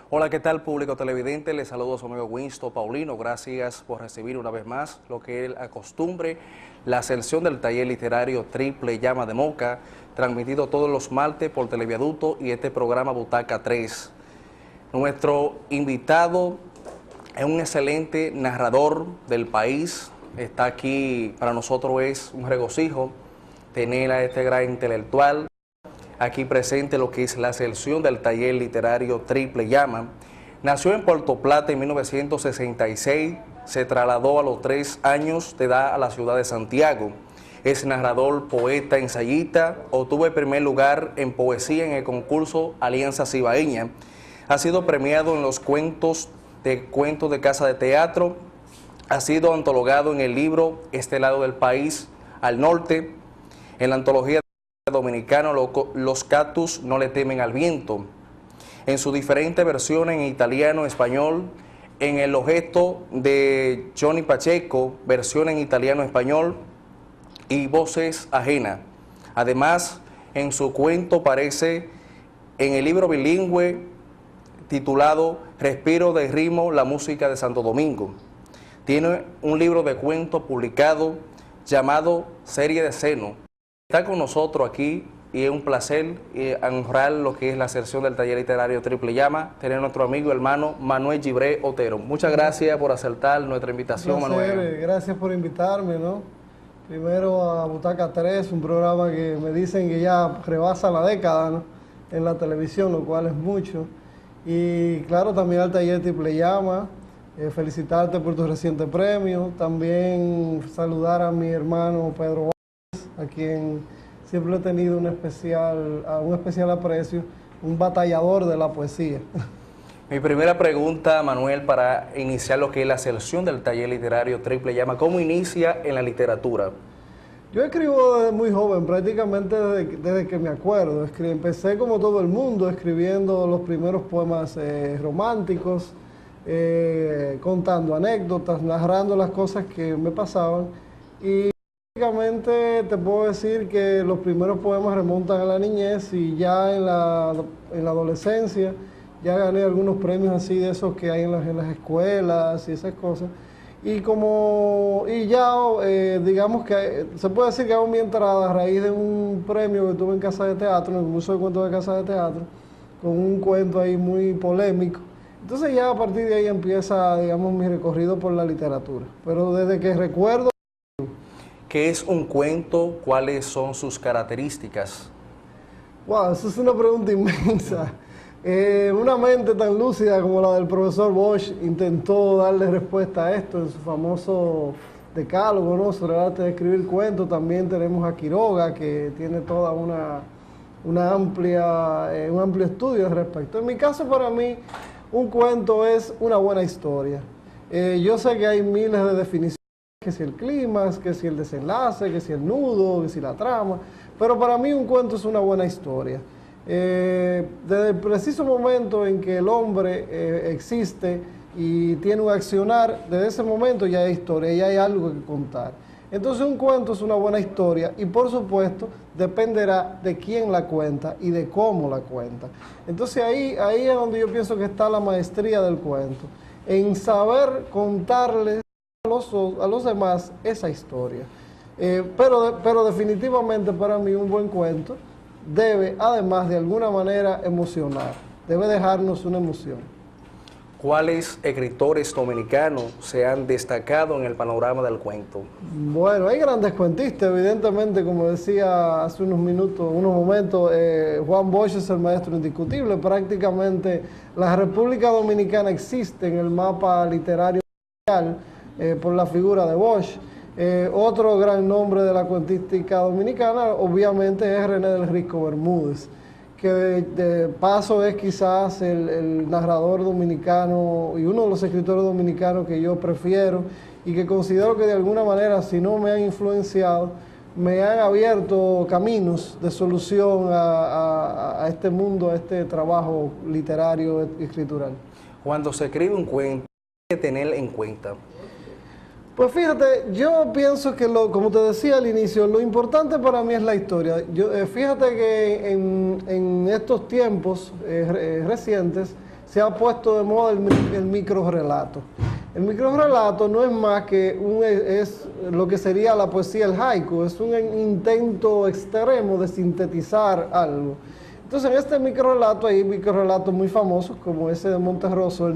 Hola, ¿qué tal, público televidente? Les saludo a su amigo Winston Paulino. Gracias por recibir una vez más lo que él acostumbre, la sección del taller literario Triple Llama de Moca, transmitido todos los martes por Televiaducto y este programa Butaca 3. Nuestro invitado es un excelente narrador del país. Está aquí, para nosotros es un regocijo tener a este gran intelectual aquí presente, lo que es la sección del taller literario Triple Llama. Nació en Puerto Plata en 1966, se trasladó a los 3 años de edad a la ciudad de Santiago. Es narrador, poeta, ensayista, obtuvo el primer lugar en poesía en el concurso Alianza Cibaeña. Ha sido premiado en los cuentos de Casa de Teatro, ha sido antologado en el libro Este lado del país al norte, en la antología dominicano Los cactus no le temen al viento, en sus diferentes versiones en italiano, español, en El objeto de Johnny Pacheco, versión en italiano, español y voces ajenas. Además, en su cuento aparece en el libro bilingüe titulado Respiro de ritmo, la música de Santo Domingo. Tiene un libro de cuentos publicado llamado Serie de Seno. Está con nosotros aquí y es un placer honrar lo que es la sección del taller literario Triple Llama, tener a nuestro amigo hermano Manuel Gibré Otero. Muchas gracias por aceptar nuestra invitación, Manuel. Gracias por invitarme, ¿no? Primero a Butaca 3, un programa que me dicen que ya rebasa la década, ¿no?, en la televisión, lo cual es mucho. Y claro, también al taller Triple Llama, felicitarte por tu reciente premio, también saludar a mi hermano Pedro, a quien siempre he tenido un especial aprecio, un batallador de la poesía. Mi primera pregunta, Manuel, para iniciar lo que es la sección del taller literario Triple Llama, ¿cómo inicia en la literatura? Yo escribo desde muy joven, prácticamente desde que me acuerdo. Empecé como todo el mundo, escribiendo los primeros poemas románticos, contando anécdotas, narrando las cosas que me pasaban. Y básicamente te puedo decir que los primeros poemas remontan a la niñez y ya en la adolescencia ya gané algunos premios así de esos que hay en las escuelas y esas cosas. Digamos que se puede decir que hago mi entrada a raíz de un premio que tuve en Casa de Teatro, en el concurso de cuentos de Casa de Teatro, con un cuento ahí muy polémico. Entonces ya a partir de ahí empieza, digamos, mi recorrido por la literatura. Pero desde que recuerdo... ¿Qué es un cuento? ¿Cuáles son sus características? Wow, eso es una pregunta inmensa. Una mente tan lúcida como la del profesor Bosch intentó darle respuesta a esto en su famoso decálogo, ¿no?, sobre el arte de escribir cuentos. También tenemos a Quiroga, que tiene toda un amplio estudio al respecto. En mi caso, para mí, un cuento es una buena historia. Yo sé que hay miles de definiciones, que si el clímax, que si el desenlace, que si el nudo, que si la trama, pero para mí un cuento es una buena historia. Desde el preciso momento en que el hombre existe y tiene un accionar, desde ese momento ya hay historia, ya hay algo que contar. Entonces un cuento es una buena historia y por supuesto dependerá de quién la cuenta y de cómo la cuenta. Entonces ahí es donde yo pienso que está la maestría del cuento, en saber contarles a los demás esa historia. Pero definitivamente para mí un buen cuento debe, además, de alguna manera emocionar, debe dejarnos una emoción. ¿Cuáles escritores dominicanos se han destacado en el panorama del cuento? Bueno, hay grandes cuentistas, evidentemente, como decía hace unos momentos, Juan Bosch es el maestro indiscutible. Prácticamente la República Dominicana existe en el mapa literario mundial por la figura de Bosch. Otro gran nombre de la cuentística dominicana, obviamente, es René del Risco Bermúdez, que de paso es quizás el narrador dominicano y uno de los escritores dominicanos que yo prefiero y que considero que de alguna manera, si no me han influenciado, me han abierto caminos de solución a este mundo, a este trabajo literario y escritural. Cuando se escribe un cuento, hay que tener en cuenta. Pues fíjate, yo pienso que, como te decía al inicio, lo importante para mí es la historia. Fíjate que en estos tiempos recientes se ha puesto de moda el microrrelato. El microrrelato no es más que es lo que sería la poesía, el haiku, es un intento extremo de sintetizar algo. Entonces en este microrrelato hay microrrelatos muy famosos como ese de Monterroso,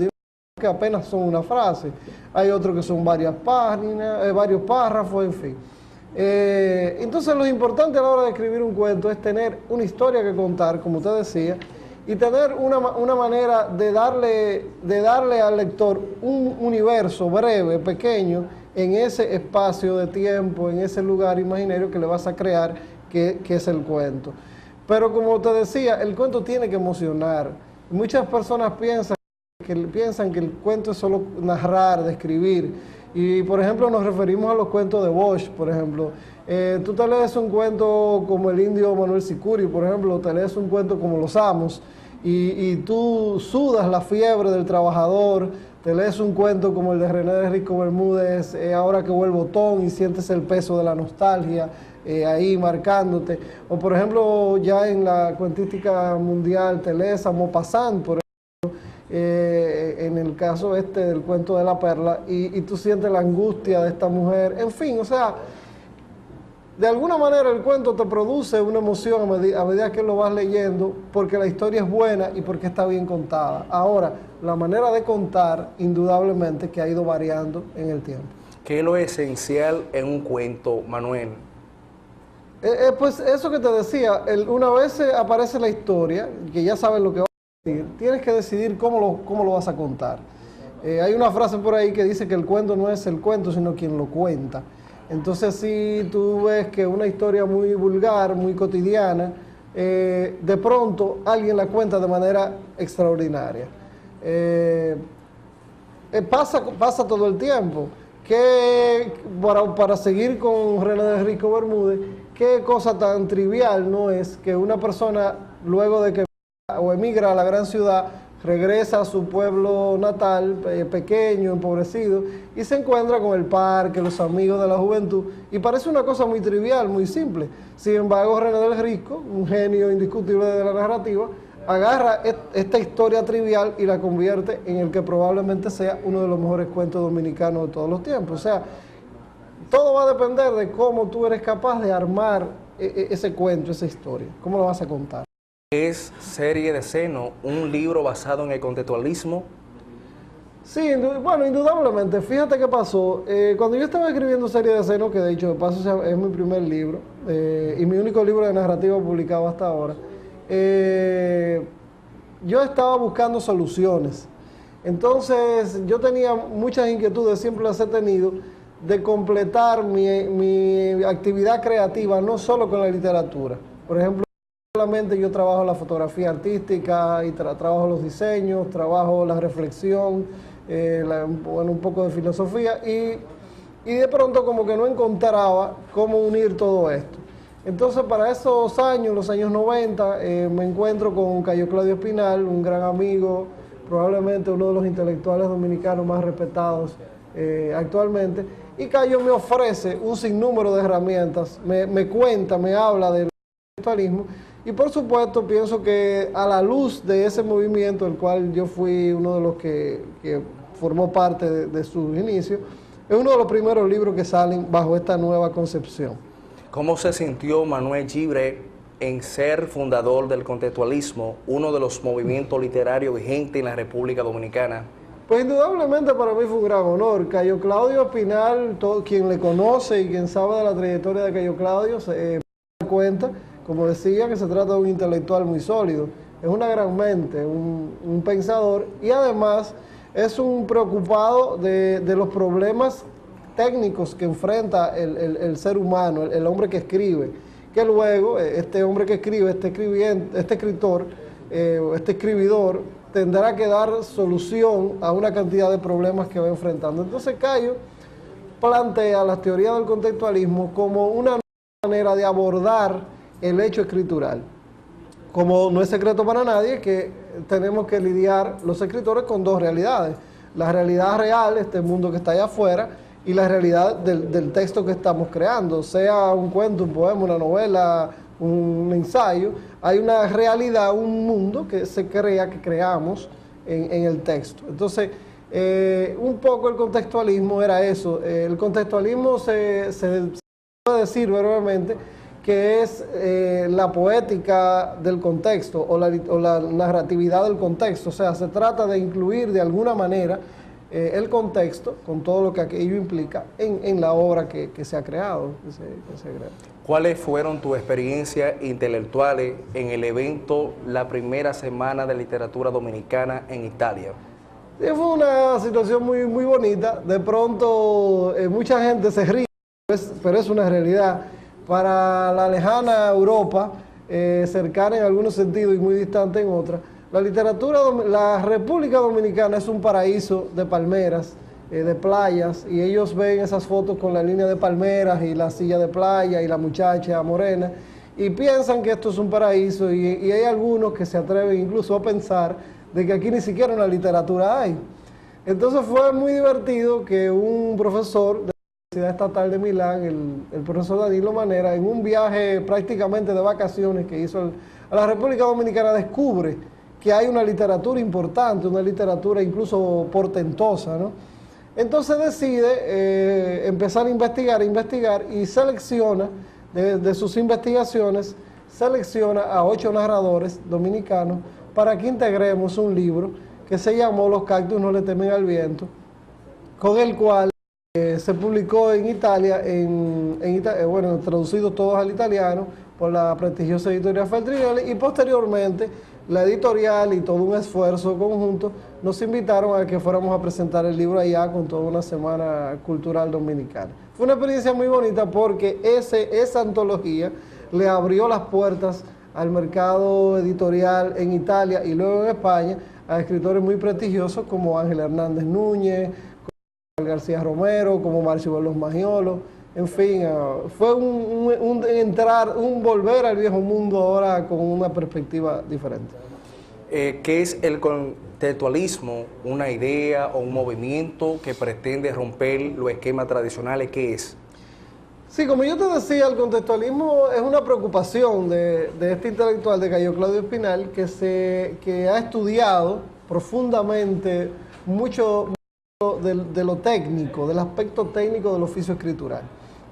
que apenas son una frase, hay otros que son varias páginas, varios párrafos, en fin. Entonces lo importante a la hora de escribir un cuento es tener una historia que contar, como usted decía, y tener una manera de darle al lector un universo breve, pequeño, en ese espacio de tiempo, en ese lugar imaginario que le vas a crear, que es el cuento. Pero como te decía, el cuento tiene que emocionar. Muchas personas piensan que el cuento es solo narrar, describir. Y, por ejemplo, nos referimos a los cuentos de Bosch, por ejemplo. Tú te lees un cuento como el indio Manuel Sicuri, por ejemplo, te lees un cuento como Los Amos, y tú sudas la fiebre del trabajador, te lees un cuento como el de René de Rico Bermúdez, Ahora que vuelvo Tom, y sientes el peso de la nostalgia ahí marcándote. O, por ejemplo, ya en la cuentística mundial te lees a Maupassant, por en el caso del cuento de la perla, y tú sientes la angustia de esta mujer, en fin, o sea, de alguna manera el cuento te produce una emoción a medida que lo vas leyendo, porque la historia es buena y porque está bien contada. Ahora, la manera de contar, indudablemente, que ha ido variando en el tiempo. ¿Qué es lo esencial en un cuento, Manuel? Pues eso que te decía, una vez aparece la historia, que ya sabes lo que va a decir, tienes que decidir cómo lo vas a contar. Hay una frase por ahí que dice que el cuento no es el cuento, sino quien lo cuenta. Entonces, si tú ves que una historia muy vulgar, muy cotidiana, de pronto alguien la cuenta de manera extraordinaria. Pasa todo el tiempo. Para seguir con René de Rico Bermúdez, qué cosa tan trivial no es que una persona, luego de que emigra a la gran ciudad, regresa a su pueblo natal, pequeño, empobrecido, y se encuentra con el parque, los amigos de la juventud, y parece una cosa muy trivial, muy simple. Sin embargo, René del Risco, un genio indiscutible de la narrativa, agarra esta historia trivial y la convierte en el que probablemente sea uno de los mejores cuentos dominicanos de todos los tiempos. O sea, todo va a depender de cómo tú eres capaz de armar ese cuento, esa historia, cómo lo vas a contar. ¿Es Serie de Seno un libro basado en el contextualismo? Sí, bueno, indudablemente. Fíjate qué pasó. Cuando yo estaba escribiendo Serie de Seno, que de hecho de paso es mi primer libro, y mi único libro de narrativa publicado hasta ahora, yo estaba buscando soluciones. Entonces, yo tenía muchas inquietudes, siempre las he tenido, de completar mi actividad creativa, no solo con la literatura. Por ejemplo, solamente yo trabajo la fotografía artística y trabajo los diseños, trabajo la reflexión, un poco de filosofía, y de pronto como que no encontraba cómo unir todo esto. Entonces, para esos años, los años 90, me encuentro con Cayo Claudio Espinal, un gran amigo, probablemente uno de los intelectuales dominicanos más respetados actualmente, y Cayo me ofrece un sinnúmero de herramientas, me habla del intelectualismo, y por supuesto pienso que a la luz de ese movimiento, del cual yo fui uno de los que formó parte de sus inicios, es uno de los primeros libros que salen bajo esta nueva concepción. ¿Cómo se sintió Manuel Gibre en ser fundador del contextualismo, uno de los movimientos literarios vigentes en la República Dominicana? Pues indudablemente para mí fue un gran honor. Cayo Claudio Espinal, quien le conoce y quien sabe de la trayectoria de Cayo Claudio, se da cuenta, como decía, que se trata de un intelectual muy sólido. Es una gran mente, un pensador, y además es un preocupado de los problemas técnicos que enfrenta el ser humano, el hombre que escribe, que luego este hombre que escribe, este escritor, este escribidor, tendrá que dar solución a una cantidad de problemas que va enfrentando. Entonces Cayo plantea las teorías del contextualismo como una manera de abordar el hecho escritural. Como no es secreto para nadie que tenemos que lidiar los escritores con dos realidades. La realidad real, este mundo que está allá afuera, y la realidad del texto que estamos creando, sea un cuento, un poema, una novela, un ensayo. Hay una realidad, un mundo que se crea, que creamos en el texto. Entonces, un poco el contextualismo era eso. El contextualismo se puede decir brevemente que es la poética del contexto o la narratividad del contexto. O sea, se trata de incluir de alguna manera el contexto, con todo lo que aquello implica, en la obra que se ha creado. ¿Cuáles fueron tus experiencias intelectuales en el evento La Primera Semana de Literatura Dominicana en Italia? Sí, fue una situación muy, muy bonita. De pronto, mucha gente se ríe, pero es una realidad. Para la lejana Europa, cercana en algunos sentidos y muy distante en otros, la República Dominicana es un paraíso de palmeras, de playas, y ellos ven esas fotos con la línea de palmeras y la silla de playa y la muchacha morena, y piensan que esto es un paraíso, y hay algunos que se atreven incluso a pensar de que aquí ni siquiera una literatura hay. Entonces fue muy divertido que un profesor de la Universidad Estatal de Milán, el profesor Danilo Manera, en un viaje prácticamente de vacaciones que hizo a la República Dominicana, descubre que hay una literatura importante, una literatura incluso portentosa, ¿no? Entonces decide empezar a investigar y selecciona, de sus investigaciones, selecciona a 8 narradores dominicanos para que integremos un libro que se llamó Los cactus no le temen al viento, con el cual se publicó en Italia, bueno, traducido todos al italiano por la prestigiosa editorial Feltrinelli, y posteriormente la editorial y todo un esfuerzo conjunto nos invitaron a que fuéramos a presentar el libro allá con toda una semana cultural dominicana. Fue una experiencia muy bonita porque esa antología le abrió las puertas al mercado editorial en Italia y luego en España a escritores muy prestigiosos como Ángel Hernández Núñez, como García Romero, como Marcio Veloz Magiolo. En fin, fue un volver al viejo mundo ahora con una perspectiva diferente. ¿Qué es el contextualismo? ¿Una idea o un movimiento que pretende romper los esquemas tradicionales? ¿Qué es? Sí, como yo te decía, el contextualismo es una preocupación de este intelectual de Cayo Claudio Espinal que ha estudiado profundamente mucho de lo técnico, del aspecto técnico del oficio escritural.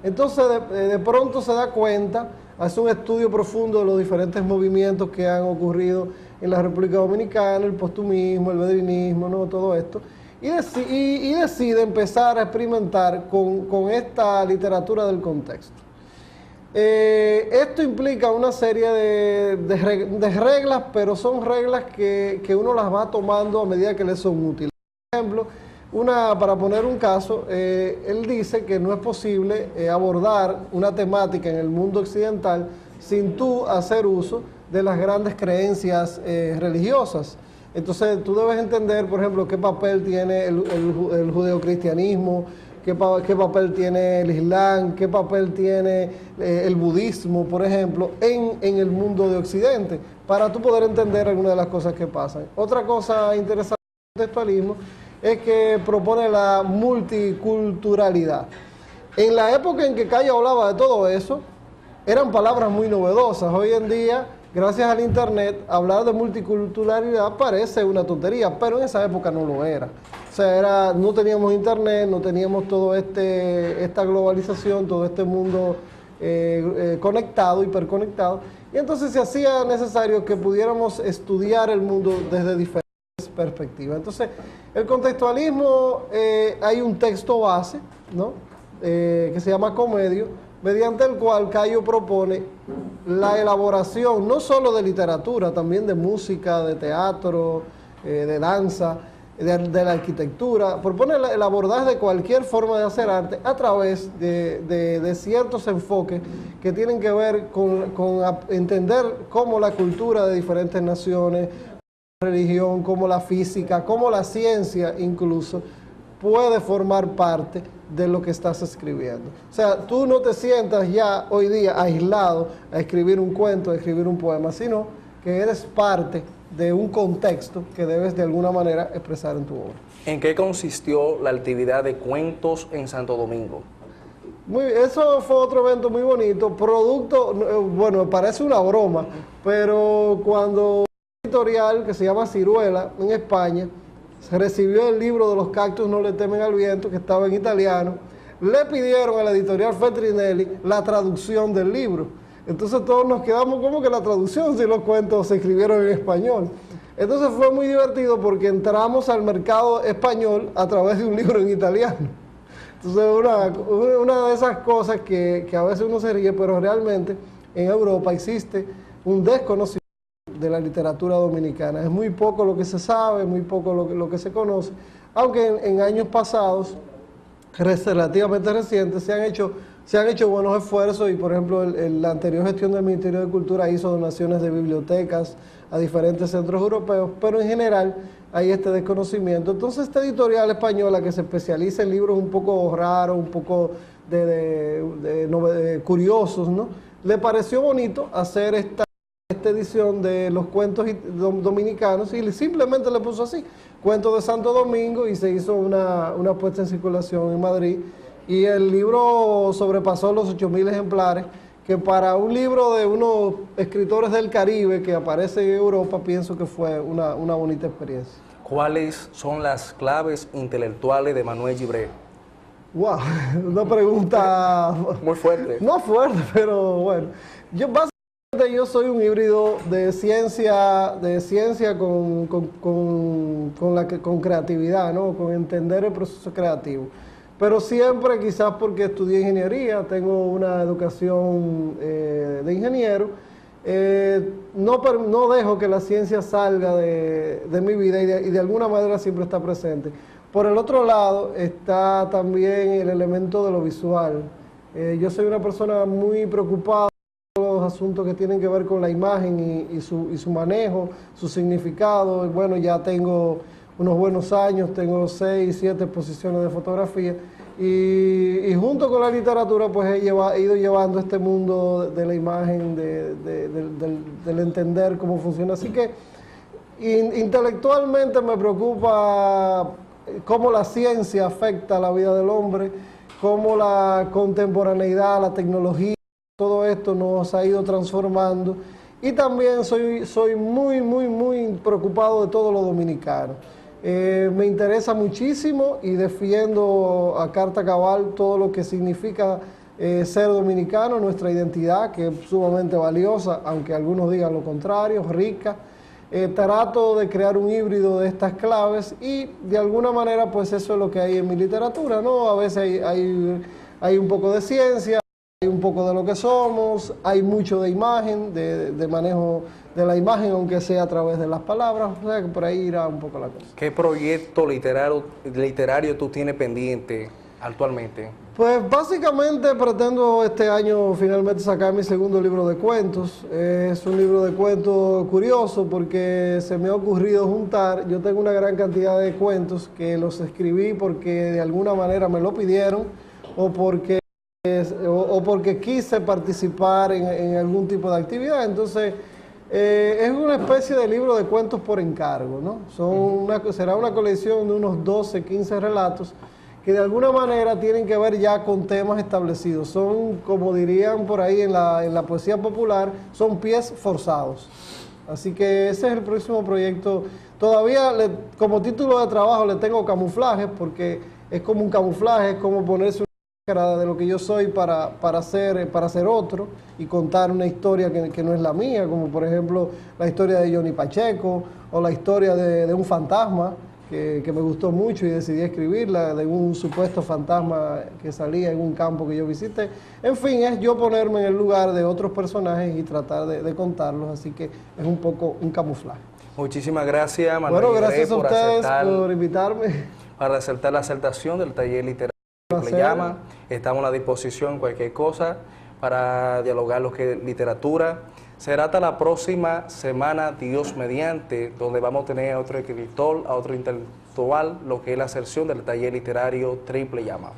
Entonces de pronto se da cuenta, hace un estudio profundo de los diferentes movimientos que han ocurrido en la República Dominicana, el postumismo, el bedrinismo, ¿no? Todo esto, y decide empezar a experimentar con esta literatura del contexto. Esto implica una serie de reglas, pero son reglas que uno las va tomando a medida que le son útiles. Por ejemplo, para poner un caso, él dice que no es posible abordar una temática en el mundo occidental sin tú hacer uso de las grandes creencias religiosas. Entonces tú debes entender, por ejemplo, qué papel tiene el judeocristianismo, qué papel tiene el Islam, qué papel tiene el budismo, por ejemplo, en el mundo de Occidente, para tú poder entender algunas de las cosas que pasan. Otra cosa interesante del contextualismo es que propone la multiculturalidad. En la época en que Cayo hablaba de todo eso, eran palabras muy novedosas. Hoy en día, gracias al internet, hablar de multiculturalidad parece una tontería, pero en esa época no lo era. O sea, no teníamos internet, no teníamos todo esta globalización, todo este mundo conectado, hiperconectado, y entonces se hacía necesario que pudiéramos estudiar el mundo desde diferentes perspectivas. Entonces, el contextualismo, hay un texto base, ¿no? Que se llama Comedio, mediante el cual Cayo propone la elaboración no solo de literatura, también de música, de teatro, de danza, de la arquitectura, propone el abordaje de cualquier forma de hacer arte a través de ciertos enfoques que tienen que ver con entender cómo la cultura de diferentes naciones, la religión, como la física, como la ciencia incluso, puede formar parte de lo que estás escribiendo. O sea, tú no te sientas ya hoy día aislado a escribir un cuento, a escribir un poema, sino que eres parte de un contexto que debes de alguna manera expresar en tu obra. ¿En qué consistió la actividad de cuentos en Santo Domingo? Eso fue otro evento muy bonito, producto, bueno, parece una broma, pero cuando una editorial que se llama Ciruela en España se recibió el libro de Los cactus no le temen al viento, que estaba en italiano, le pidieron a la editorial Feltrinelli la traducción del libro. Entonces todos nos quedamos como que la traducción, si los cuentos se escribieron en español. Entonces fue muy divertido porque entramos al mercado español a través de un libro en italiano. Entonces una de esas cosas que a veces uno se ríe, pero realmente en Europa existe un desconocimiento de la literatura dominicana. Es muy poco lo que se sabe, muy poco lo que se conoce, aunque en años pasados, relativamente recientes, se han hecho buenos esfuerzos y, por ejemplo, la anterior gestión del Ministerio de Cultura hizo donaciones de bibliotecas a diferentes centros europeos, pero en general hay este desconocimiento. Entonces, esta editorial española que se especializa en libros un poco raros, un poco curiosos, ¿no?, le pareció bonito hacer esta edición de los cuentos dominicanos y simplemente le puso así, Cuentos de Santo Domingo, y se hizo una puesta en circulación en Madrid, y el libro sobrepasó los 8.000 ejemplares, que para un libro de unos escritores del Caribe que aparece en Europa, pienso que fue una bonita experiencia. ¿Cuáles son las claves intelectuales de Manuel Gibret? Wow, una pregunta muy fuerte. No fuerte, pero bueno. Yo soy un híbrido de ciencia con creatividad, ¿no?, con entender el proceso creativo. Pero siempre, quizás porque estudié ingeniería, tengo una educación de ingeniero, no dejo que la ciencia salga de mi vida y de alguna manera siempre está presente. Por el otro lado está también el elemento de lo visual. Yo soy una persona muy preocupada por los asuntos que tienen que ver con la imagen y su manejo, su significado. Bueno, ya tengo unos buenos años, tengo 6, 7 exposiciones de fotografía y junto con la literatura pues he ido llevando este mundo de la imagen, del entender cómo funciona. Así que intelectualmente me preocupa cómo la ciencia afecta la vida del hombre, cómo la contemporaneidad, la tecnología, todo esto nos ha ido transformando, y también soy muy preocupado de todo lo dominicano. Me interesa muchísimo y defiendo a carta cabal todo lo que significa ser dominicano, nuestra identidad, que es sumamente valiosa, aunque algunos digan lo contrario, rica. Trato de crear un híbrido de estas claves y de alguna manera pues eso es lo que hay en mi literatura, ¿no? A veces hay un poco de ciencia, hay un poco de lo que somos, hay mucho de imagen, de manejo de la imagen, aunque sea a través de las palabras, o sea que por ahí irá un poco la cosa. ¿Qué proyecto literario tú tienes pendiente actualmente? Pues básicamente pretendo este año finalmente sacar mi segundo libro de cuentos. Es un libro de cuentos curioso porque se me ha ocurrido juntar, yo tengo una gran cantidad de cuentos que los escribí porque de alguna manera me lo pidieron o porque quise participar en algún tipo de actividad. Entonces es una especie de libro de cuentos por encargo, ¿no? Será una colección de unos 12, 15 relatos que de alguna manera tienen que ver ya con temas establecidos. Son, como dirían por ahí en la poesía popular, son pies forzados. Así que ese es el próximo proyecto. Todavía como título de trabajo le tengo camuflaje, porque es como un camuflaje, es como ponerse una máscara de lo que yo soy para ser otro y contar una historia que no es la mía, como por ejemplo la historia de Johnny Pacheco o la historia de un fantasma que me gustó mucho y decidí escribirla, de un supuesto fantasma que salía en un campo que yo visité. En fin, es yo ponerme en el lugar de otros personajes y tratar de contarlos, así que es un poco un camuflaje. Muchísimas gracias, Manuel. Bueno, gracias a ustedes por invitarme. Para aceptar la aceptación del taller literario Triple Llama. Estamos a la disposición, cualquier cosa, para dialogar lo que es literatura. Será hasta la próxima semana, Dios mediante, donde vamos a tener a otro escritor, a otro intelectual, lo que es la sección del taller literario Triple Llama.